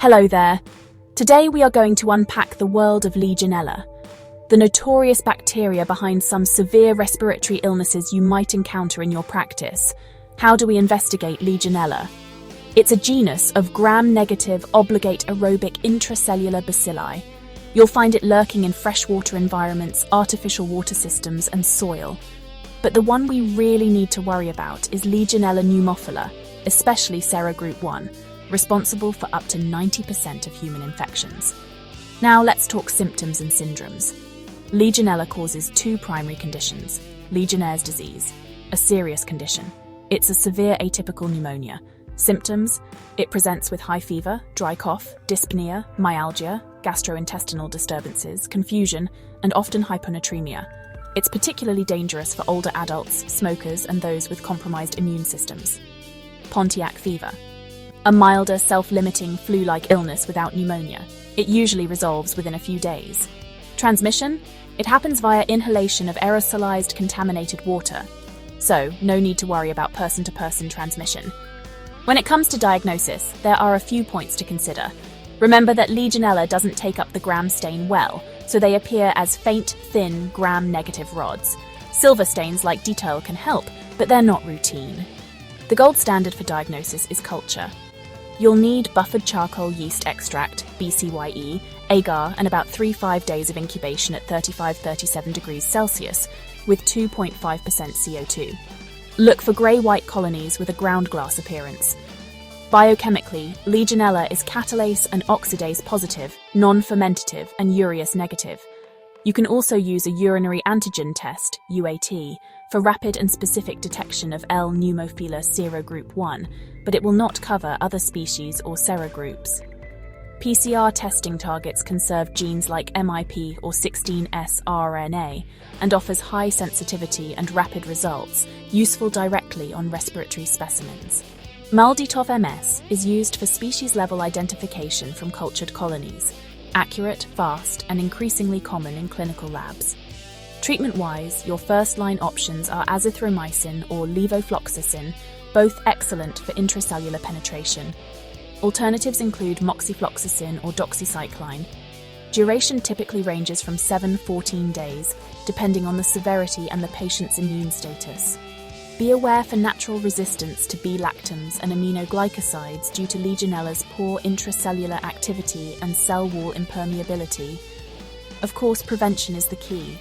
Hello there. Today we are going to unpack the world of Legionella, the notorious bacteria behind some severe respiratory illnesses you might encounter in your practice. How do we investigate Legionella? It's a genus of gram-negative obligate aerobic intracellular bacilli. You'll find it lurking in freshwater environments, artificial water systems, and soil. But the one we really need to worry about is Legionella pneumophila, especially serogroup 1, responsible for up to 90% of human infections. Now let's talk symptoms and syndromes. Legionella causes two primary conditions: Legionnaires' disease, a serious condition. It's a severe atypical pneumonia. Symptoms: it presents with high fever, dry cough, dyspnea, myalgia, gastrointestinal disturbances, confusion, and often hyponatremia. It's particularly dangerous for older adults, smokers, and those with compromised immune systems. Pontiac fever, a milder, self-limiting, flu-like illness without pneumonia. It usually resolves within a few days. Transmission? It happens via inhalation of aerosolized contaminated water. So, no need to worry about person-to-person transmission. When it comes to diagnosis, there are a few points to consider. Remember that Legionella doesn't take up the gram stain well, so they appear as faint, thin, gram-negative rods. Silver stains like Driel can help, but they're not routine. The gold standard for diagnosis is culture. You'll need buffered charcoal yeast extract, BCYE, agar, and about 3-5 days of incubation at 35-37 degrees Celsius with 2.5% CO2. Look for grey-white colonies with a ground glass appearance. Biochemically, Legionella is catalase and oxidase positive, non-fermentative, and urease negative. You can also use a urinary antigen test, UAT, for rapid and specific detection of L. pneumophila serogroup 1, but it will not cover other species or serogroups. PCR testing targets conserved genes like MIP or 16S RNA and offers high sensitivity and rapid results, useful directly on respiratory specimens. MALDI-TOF MS is used for species-level identification from cultured colonies, accurate, fast, and increasingly common in clinical labs. Treatment-wise, your first-line options are azithromycin or levofloxacin, both excellent for intracellular penetration. Alternatives include moxifloxacin or doxycycline. Duration typically ranges from 7-14 days, depending on the severity and the patient's immune status. Be aware for natural resistance to B-lactams and aminoglycosides due to Legionella's poor intracellular activity and cell wall impermeability. Of course, prevention is the key.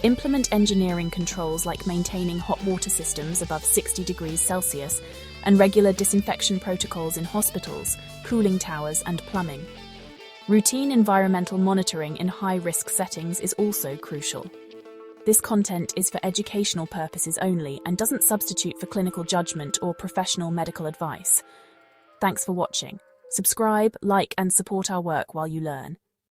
Implement engineering controls like maintaining hot water systems above 60 degrees Celsius and regular disinfection protocols in hospitals, cooling towers, and plumbing. Routine environmental monitoring in high-risk settings is also crucial. This content is for educational purposes only and doesn't substitute for clinical judgment or professional medical advice. Thanks for watching. Subscribe, like, and support our work while you learn.